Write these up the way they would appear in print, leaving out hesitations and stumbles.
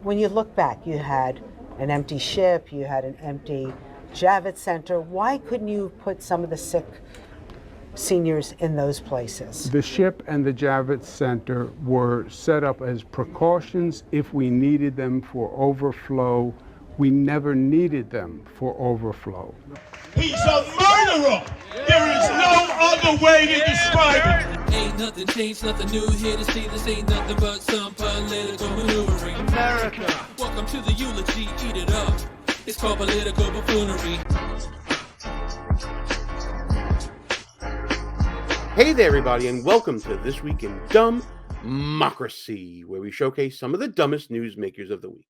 when you look back, you had an empty ship, you had an empty Javits Center. Why couldn't you put some of the sick seniors in those places? The ship and the Javits Center were set up as precautions if we needed them for overflow. We never needed them for overflow. He's a murderer! There is no other way to describe it. Ain't nothing changed, nothing new here to see. This ain't nothing but some political maneuvering. America. Welcome to the eulogy, eat it up. It's called political buffoonery. Hey there, everybody, and welcome to This Week in DUMBmocracy, where we showcase some of the dumbest newsmakers of the week.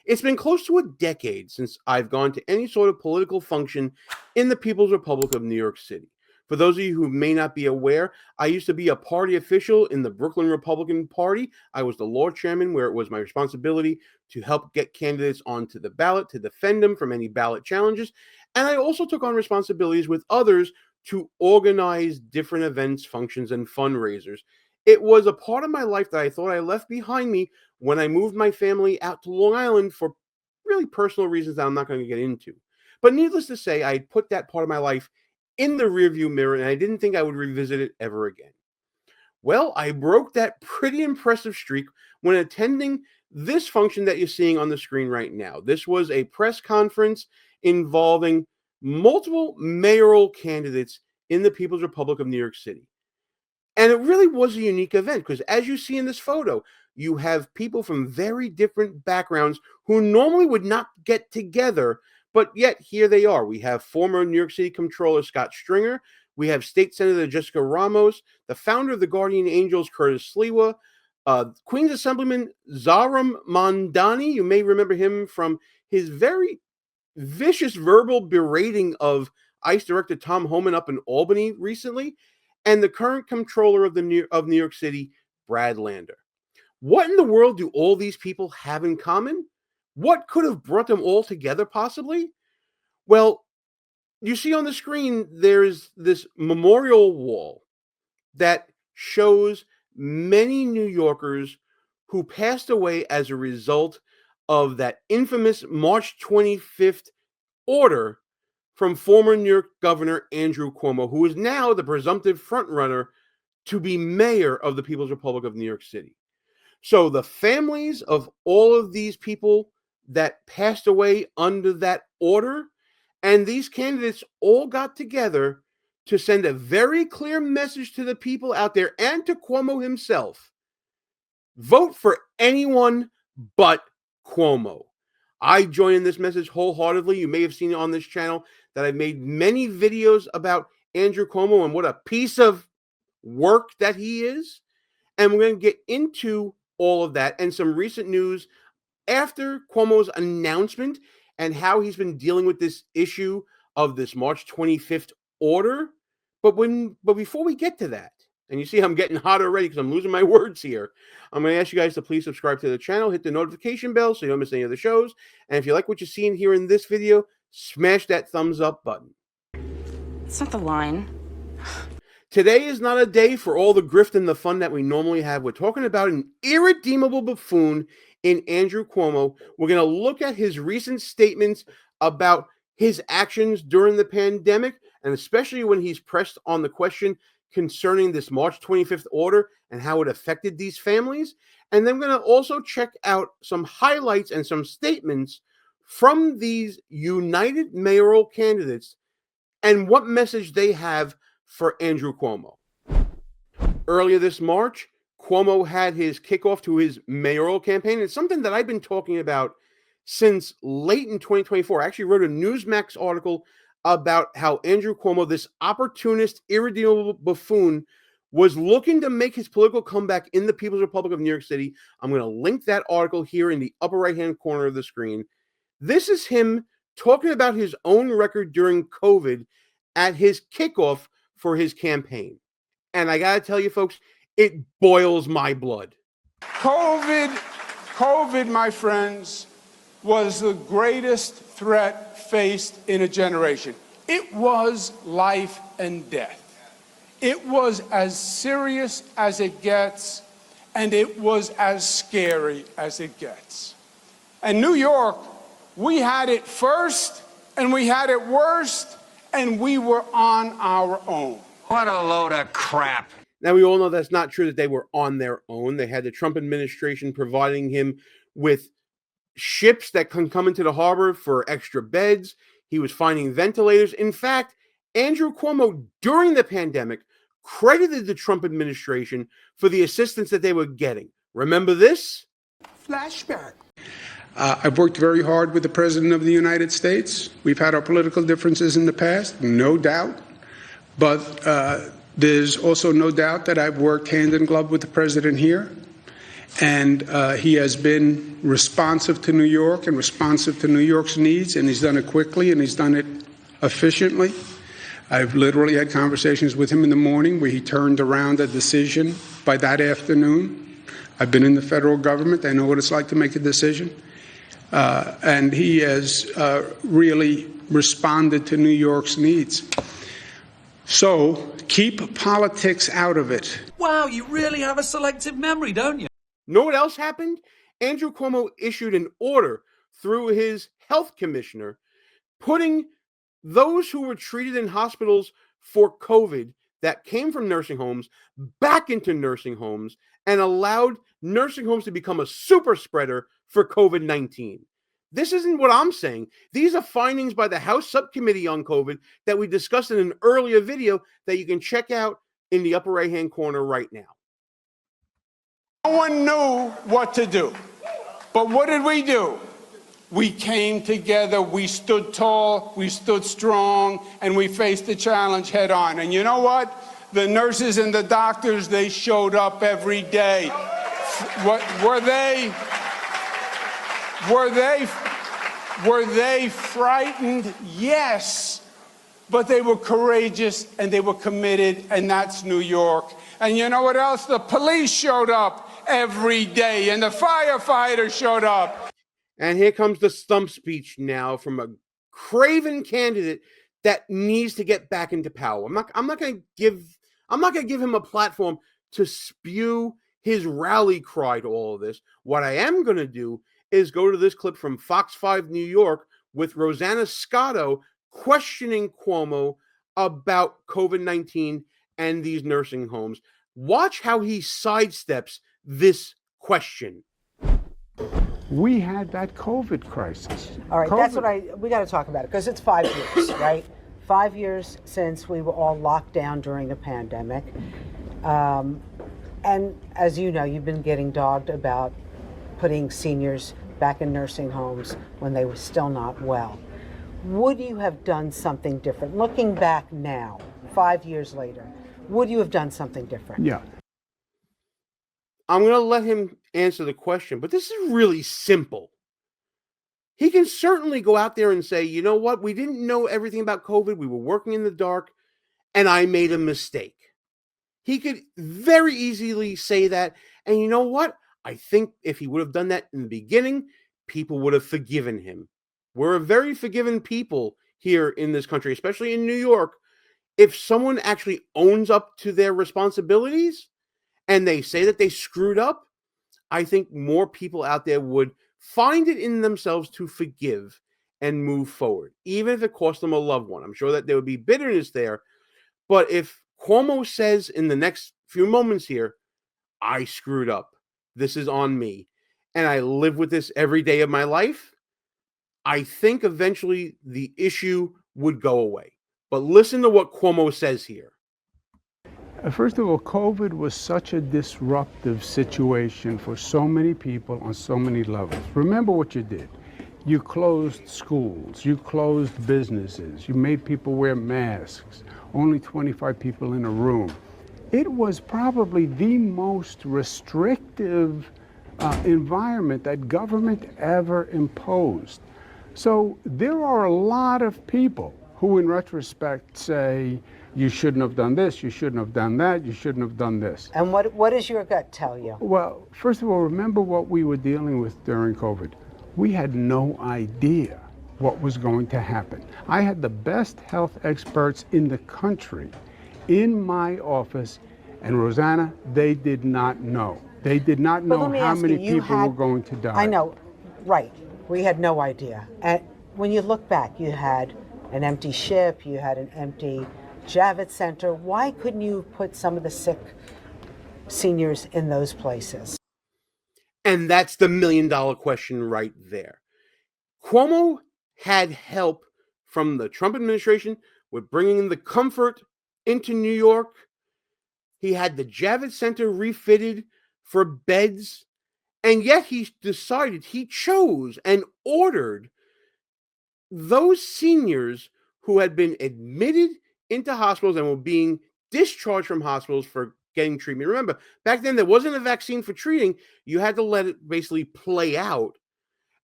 It's been close to a decade since I've gone to any sort of political function in the People's Republic of New York City. For those of you who may not be aware, I used to be a party official in the Brooklyn Republican Party. I was the law chairman, where it was my responsibility to help get candidates onto the ballot, to defend them from any ballot challenges. And I also took on responsibilities with others to organize different events, functions, and fundraisers. It was a part of my life that I thought I left behind me when I moved my family out to Long Island for really personal reasons that I'm not going to get into. But needless to say, I had put that part of my life in the rearview mirror, and I didn't think I would revisit it ever again. Well, I broke that pretty impressive streak when attending this function that you're seeing on the screen right now. This was a press conference involving multiple mayoral candidates in the People's Republic of New York City. And it really was a unique event because, as you see in this photo, you have people from very different backgrounds who normally would not get together, but yet here they are. We have former New York City Comptroller Scott Stringer. We have State Senator Jessica Ramos, the founder of the Guardian Angels, Curtis Sliwa, Queens Assemblyman Zohran Mamdani. You may remember him from his very vicious verbal berating of ICE Director Tom Homan up in Albany recently, and the current comptroller of New York City, Brad Lander. What in the world do all these people have in common? What could have brought them all together, possibly? Well, you see on the screen, there's this memorial wall that shows many New Yorkers who passed away as a result of that infamous March 25th order from former New York Governor Andrew Cuomo, who is now the presumptive frontrunner to be mayor of the People's Republic of New York City. So the families of all of these people that passed away under that order, and these candidates all got together to send a very clear message to the people out there and to Cuomo himself. Vote for anyone but Cuomo. I join in this message wholeheartedly. You may have seen it on this channel that I've made many videos about Andrew Cuomo and what a piece of work that he is. And we're going to get into all of that and some recent news after Cuomo's announcement and how he's been dealing with this issue of this March 25th order. But before we get to that, and you see I'm getting hot already because I'm losing my words here, I'm going to ask you guys to please subscribe to the channel, hit the notification bell so you don't miss any of the shows. And if you like what you're seeing here in this video, smash that thumbs up button. It's not the line. Today is not a day for all the grift and the fun that we normally have. We're talking about an irredeemable buffoon in Andrew Cuomo. We're going to look at his recent statements about his actions during the pandemic, and especially when he's pressed on the question concerning this March 25th order and how it affected these families. And then we're going to also check out some highlights and some statements from these united mayoral candidates and what message they have for Andrew Cuomo. Earlier this March, Cuomo had his kickoff to his mayoral campaign. It's something that I've been talking about since late in 2024. I actually wrote a Newsmax article about how Andrew Cuomo, this opportunist, irredeemable buffoon, was looking to make his political comeback in the People's Republic of New York City. I'm going to link that article here in the upper right-hand corner of the screen. This is him talking about his own record during COVID at his kickoff for his campaign. And I got to tell you, folks, it boils my blood. COVID, my friends, was the greatest threat faced in a generation. It was life and death. It was as serious as it gets, and it was as scary as it gets. And New York, we had it first, and we had it worst, and we were on our own. What a load of crap. Now, we all know that's not true, that they were on their own. They had the Trump administration providing him with ships that can come into the harbor for extra beds. He was finding ventilators. In fact, Andrew Cuomo, during the pandemic, credited the Trump administration for the assistance that they were getting. Remember this? Flashback. I've worked very hard with the President of the United States. We've had our political differences in the past, no doubt. But there's also no doubt that I've worked hand in glove with the President here. And he has been responsive to New York and responsive to New York's needs, and he's done it quickly and he's done it efficiently. I've literally had conversations with him in the morning where he turned around a decision by that afternoon. I've been in the federal government. I know what it's like to make a decision. And he has really responded to New York's needs. So keep politics out of it. Wow, you really have a selective memory, don't you? Know what else happened? Andrew Cuomo issued an order through his health commissioner putting those who were treated in hospitals for COVID that came from nursing homes back into nursing homes and allowed nursing homes to become a super spreader for COVID-19. This isn't what I'm saying. These are findings by the House Subcommittee on COVID that we discussed in an earlier video that you can check out in the upper right-hand corner right now. No one knew what to do. But what did we do? We came together, we stood tall, we stood strong, and we faced the challenge head on. And you know what? The nurses and the doctors, they showed up every day. Were they frightened? Yes. But they were courageous and they were committed, and that's New York. And you know what else? The police showed up every day, and the firefighters showed up. And here comes the stump speech now from a craven candidate that needs to get back into power. I'm not going to give him a platform to spew his rally cry to all of this. What I am going to do is go to this clip from Fox 5 New York with Rosanna Scotto questioning Cuomo about COVID-19 and these nursing homes. Watch how he sidesteps this question. We had that COVID crisis. All right, that's what we got to talk about it, because it's 5 years, right? 5 years since we were all locked down during a pandemic. And as you know, you've been getting dogged about putting seniors back in nursing homes when they were still not well. Would you have done something different? Looking back now, 5 years later, would you have done something different? Yeah. I'm going to let him answer the question, but this is really simple. He can certainly go out there and say, you know what, we didn't know everything about COVID. We were working in the dark, and I made a mistake. He could very easily say that. And you know what? I think if he would have done that in the beginning, people would have forgiven him. We're a very forgiving people here in this country, especially in New York. If someone actually owns up to their responsibilities and they say that they screwed up, I think more people out there would find it in themselves to forgive and move forward, even if it cost them a loved one. I'm sure that there would be bitterness there. But if Cuomo says in the next few moments here, I screwed up, this is on me, and I live with this every day of my life, I think eventually the issue would go away. But listen to what Cuomo says here. First of all, COVID was such a disruptive situation for so many people on so many levels. Remember what you did. You closed schools, you closed businesses, you made people wear masks, only 25 people in a room. It was probably the most restrictive environment that government ever imposed. So there are a lot of people who in retrospect say, you shouldn't have done this, you shouldn't have done that, you shouldn't have done this. And what does your gut tell you? Well, first of all, remember what we were dealing with during COVID. We had no idea what was going to happen. I had the best health experts in the country in my office, and Rosanna, they did not know. They did not know how many people were going to die. I know, right. We had no idea. And when you look back, you had an empty ship, you had an empty Javits Center. Why couldn't you put some of the sick seniors in those places? And that's the $1 million question right there. Cuomo had help from the Trump administration with bringing the comfort into New York. He had the Javits Center refitted for beds, and yet he chose and ordered those seniors who had been admitted into hospitals and were being discharged from hospitals for getting treatment. Remember, back then there wasn't a vaccine for treating. You had to let it basically play out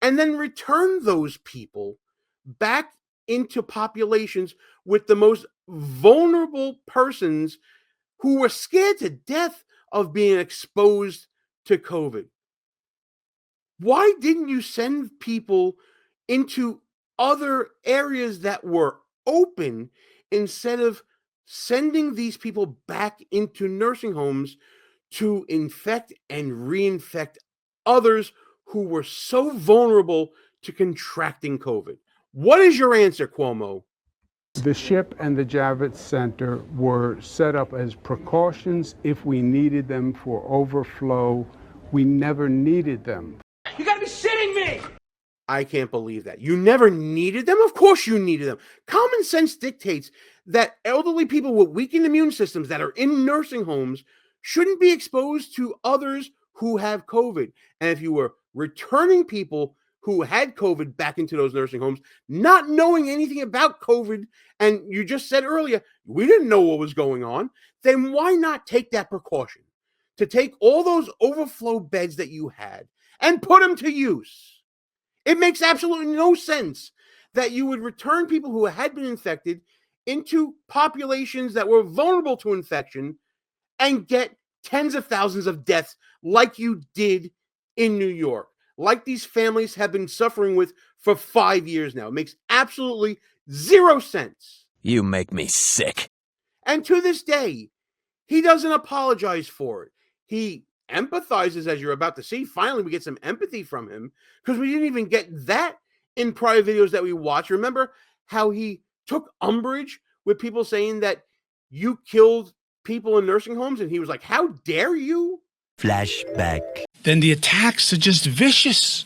and then return those people back into populations with the most vulnerable persons who were scared to death of being exposed to COVID. Why didn't you send people into other areas that were open instead of sending these people back into nursing homes to infect and reinfect others who were so vulnerable to contracting COVID? What is your answer, Cuomo? The ship and the Javits Center were set up as precautions if we needed them for overflow. We never needed them. You gotta be shitting me! I can't believe that. You never needed them? Of course you needed them. Common sense dictates that elderly people with weakened immune systems that are in nursing homes shouldn't be exposed to others who have COVID. And if you were returning people who had COVID back into those nursing homes, not knowing anything about COVID, and you just said earlier, we didn't know what was going on, then why not take that precaution to take all those overflow beds that you had and put them to use? It makes absolutely no sense that you would return people who had been infected into populations that were vulnerable to infection and get tens of thousands of deaths like you did in New York, like these families have been suffering with for 5 years now. It makes absolutely zero sense. You make me sick. And to this day, he doesn't apologize for it. He empathizes, as you're about to see. Finally, we get some empathy from him because we didn't even get that in prior videos that we watched. Remember how he took umbrage with people saying that you killed people in nursing homes? And he was like, how dare you? Flashback. Then the attacks are just vicious.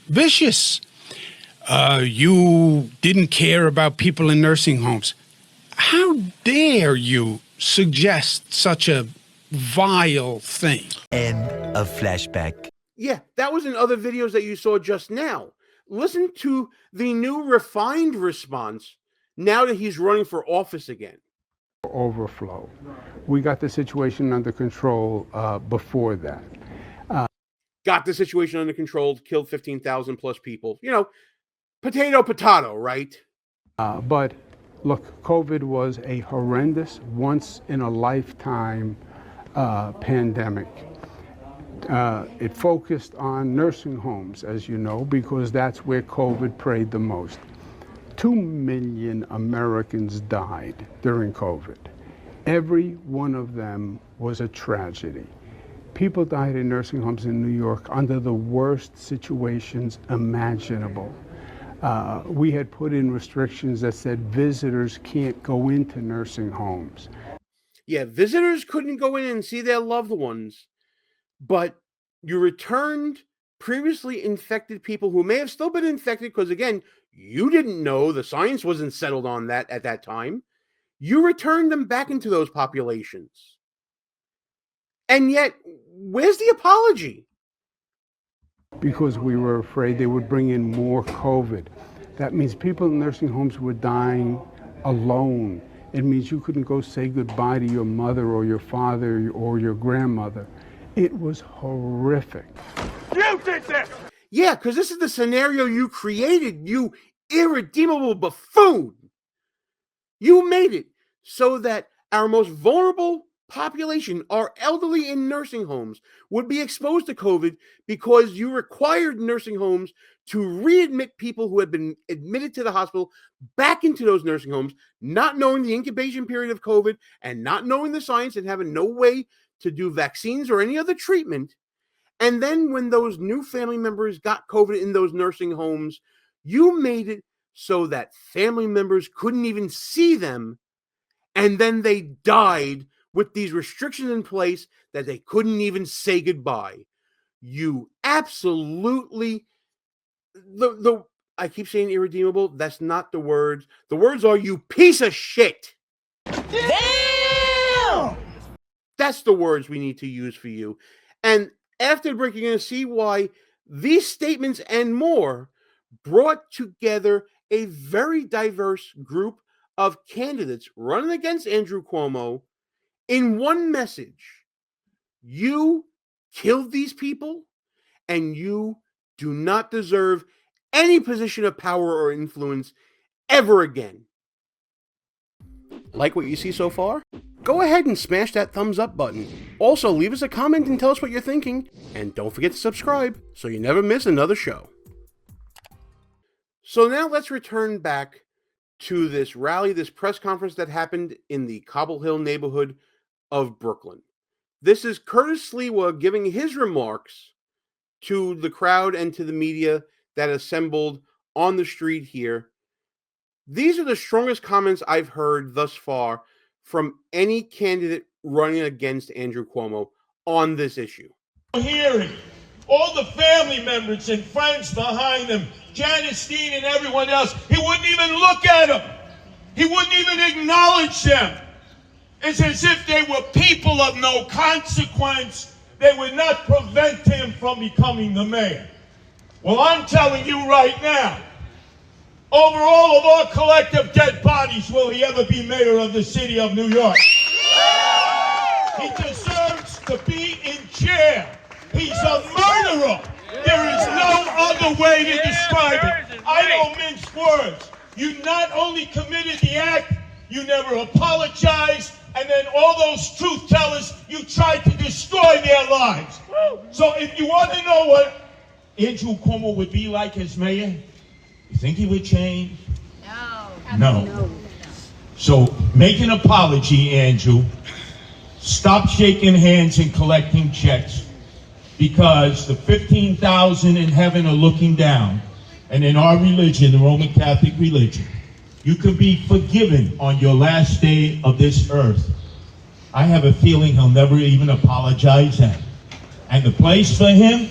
You didn't care about people in nursing homes. How dare you suggest such a vile thing? End of flashback. Yeah, that was in other videos that you saw just now. Listen to the new refined response now that he's running for office again. Overflow. We got the situation under control before that. Got the situation under control, killed 15,000 plus people. You know, potato, right? But look, COVID was a horrendous, once-in-a-lifetime pandemic. It focused on nursing homes, as you know, because that's where COVID preyed the most. 2 million Americans died during COVID. Every one of them was a tragedy. People died in nursing homes in New York under the worst situations imaginable. We had put in restrictions that said visitors can't go into nursing homes. Yeah, visitors couldn't go in and see their loved ones, but you returned previously infected people who may have still been infected because, again, you didn't know, the science wasn't settled on that at that time. You returned them back into those populations. And yet, where's the apology? Because we were afraid they would bring in more COVID. That means people in nursing homes were dying alone. It means you couldn't go say goodbye to your mother or your father or your grandmother. It was horrific. You did this! Yeah, because this is the scenario you created, you irredeemable buffoon. You made it so that our most vulnerable population, our elderly in nursing homes, would be exposed to COVID because you required nursing homes to readmit people who had been admitted to the hospital back into those nursing homes, not knowing the incubation period of COVID and not knowing the science and having no way to do vaccines or any other treatment. And then when those new family members got COVID in those nursing homes, You made it so that family members couldn't even see them, and then they died with these restrictions in place that they couldn't even say goodbye. You absolutely, I keep saying irredeemable. That's not the words. The words are, you piece of shit. Damn! That's the words we need to use for you. And after the break, you're going to see why these statements and more brought together a very diverse group of candidates running against Andrew Cuomo in one message. You killed these people, and you do not deserve any position of power or influence ever again. Like what you see so far? Go ahead and smash that thumbs up button. Also, leave us a comment and tell us what you're thinking. And don't forget to subscribe so you never miss another show. So now let's return back to this rally, this press conference that happened in the Cobble Hil neighborhood of Brooklyn. This is Curtis Sliwa giving his remarks to the crowd and to the media that assembled on the street here. These are the strongest comments I've heard thus far from any candidate running against Andrew Cuomo on this issue. Hearing all the family members and friends behind him, Janice Dean and everyone else, he wouldn't even look at them. He wouldn't even acknowledge them. It's as if they were people of no consequence. They would not prevent him from becoming the mayor. Well, I'm telling you right now, over all of our collective dead bodies will he ever be mayor of the city of New York. He deserves to be in jail. He's a murderer. There is no other way to describe it. I don't mince words. You not only committed the act, you never apologized, and then all those truth tellers, you tried to destroy their lives. So if you want to know what Andrew Cuomo would be like as mayor, you think he would change? No. So make an apology, Andrew. Stop shaking hands and collecting checks, because the 15,000 in heaven are looking down. And in our religion, the Roman Catholic religion, you can be forgiven on your last day of this earth. I have a feeling he'll never even apologize then. And the place for him,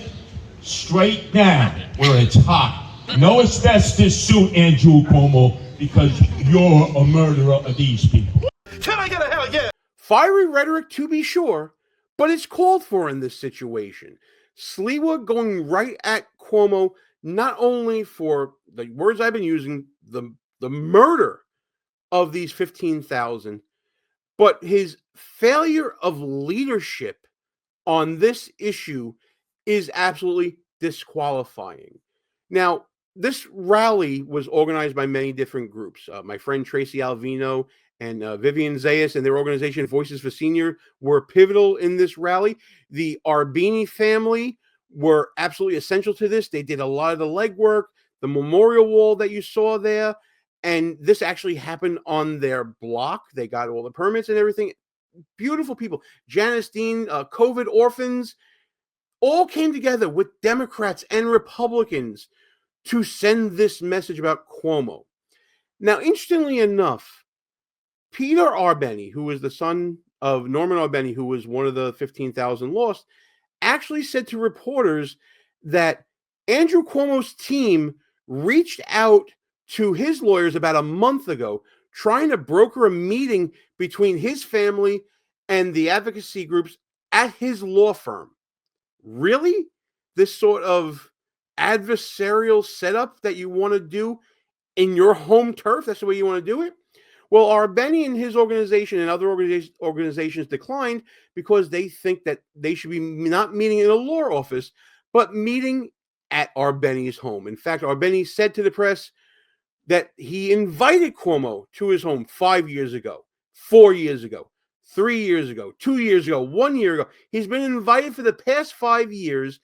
straight down where it's hot. No asbestos suit, Andrew Cuomo, because you're a murderer of these people. Can I get a hell yeah? Fiery rhetoric to be sure, but it's called for in this situation. Sliwa going right at Cuomo, not only for the words I've been using, the murder of these 15,000, but his failure of leadership on this issue is absolutely disqualifying. Now, this rally was organized by many different groups. My friend Tracy Alvino and Vivian Zayas and their organization Voices for Senior were pivotal in this rally. The Arbini family were absolutely essential to this. They did a lot of the legwork, the memorial wall that you saw there, and this actually happened on their block. They got all the permits and everything. Beautiful people. Janice Dean, COVID orphans, all came together with Democrats and Republicans to send this message about Cuomo. Now, interestingly enough, Peter Arbeni, who was the son of Norman Arbeni, who was one of the 15,000 lost, actually said to reporters that Andrew Cuomo's team reached out to his lawyers about a month ago, trying to broker a meeting between his family and the advocacy groups at his law firm. Really? This sort of adversarial setup that you want to do in your home turf? That's the way you want to do it? Well, Arbeni and his organization and other organizations declined because they think that they should be not meeting in a law office, but meeting at Arbeni's home. In fact, Arbeni said to the press that he invited Cuomo to his home 5 years ago, 4 years ago, 3 years ago, 2 years ago, 1 year ago. He's been invited for the past 5 years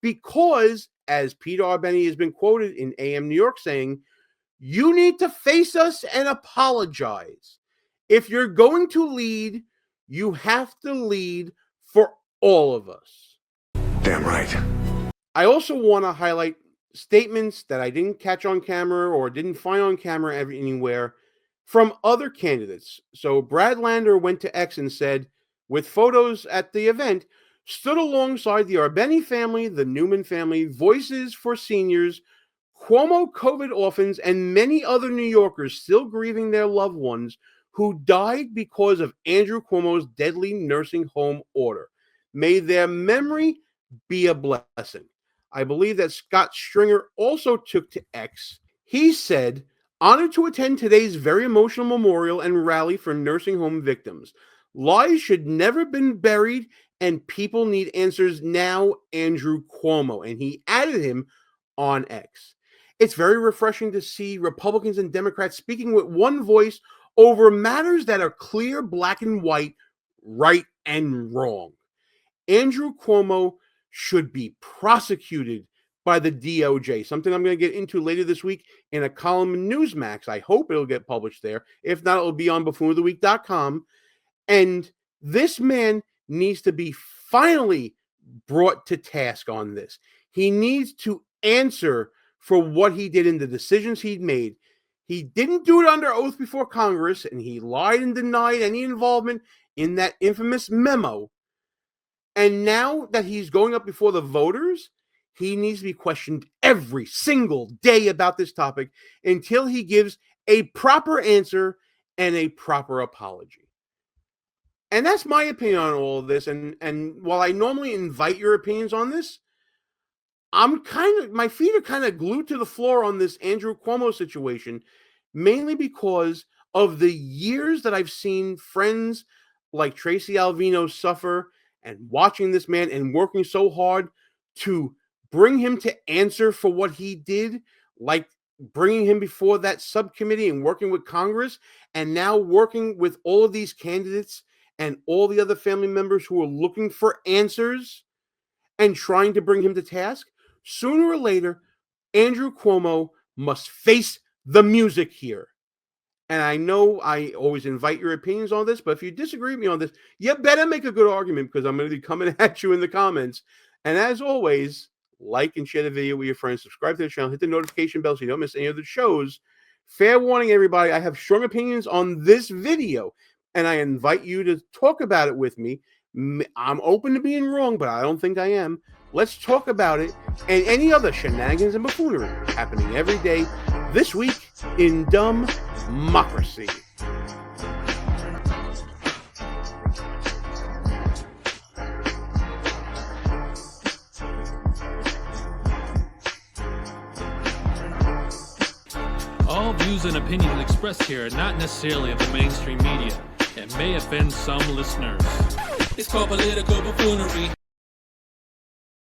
because, as Peter Arbeni has been quoted in AM New York saying, you need to face us and apologize. If you're going to lead, you have to lead for all of us. Damn right. I also want to highlight statements that I didn't catch on camera or didn't find on camera anywhere from other candidates. So Brad Lander went to X and said, with photos at the event, stood alongside the Arbeni family, the Newman family, Voices for Seniors, Cuomo COVID orphans, and many other New Yorkers still grieving their loved ones who died because of Andrew Cuomo's deadly nursing home order. May their memory be a blessing. I believe that Scott Stringer also took to X. He said, honored to attend today's very emotional memorial and rally for nursing home victims. Lies should never have been buried, and people need answers now, Andrew Cuomo. And he added him on X. It's very refreshing to see Republicans and Democrats speaking with one voice over matters that are clear, black and white, right and wrong. Andrew Cuomo should be prosecuted by the DOJ, something I'm going to get into later this week in a column in Newsmax. I hope it'll get published there. If not, it'll be on buffoonoftheweek.com. And this man needs to be finally brought to task on this. He needs to answer for what he did and the decisions he'd made. He didn't do it under oath before Congress, and he lied and denied any involvement in that infamous memo. And now that he's going up before the voters, he needs to be questioned every single day about this topic until he gives a proper answer and a proper apology. And that's my opinion on all of this. And while I normally invite your opinions on this, my feet are kind of glued to the floor on this Andrew Cuomo situation, mainly because of the years that I've seen friends like Tracy Alvino suffer and watching this man and working so hard to bring him to answer for what he did, like bringing him before that subcommittee and working with Congress, and now working with all of these candidates and all the other family members who are looking for answers and trying to bring him to task. Sooner or later, Andrew Cuomo must face the music here. And I know I always invite your opinions on this, but if you disagree with me on this, you better make a good argument, because I'm going to be coming at you in the comments. And as always, like and share the video with your friends, subscribe to the channel, hit the notification bell so you don't miss any of the shows. Fair warning, everybody, I have strong opinions on this video, and I invite you to talk about it with me. I'm open to being wrong, but I don't think I am. Let's talk about it and any other shenanigans and buffoonery happening every day this week in DUMBmocracy. All views and opinions expressed here are not necessarily of the mainstream media and may offend some listeners. It's called political buffoonery.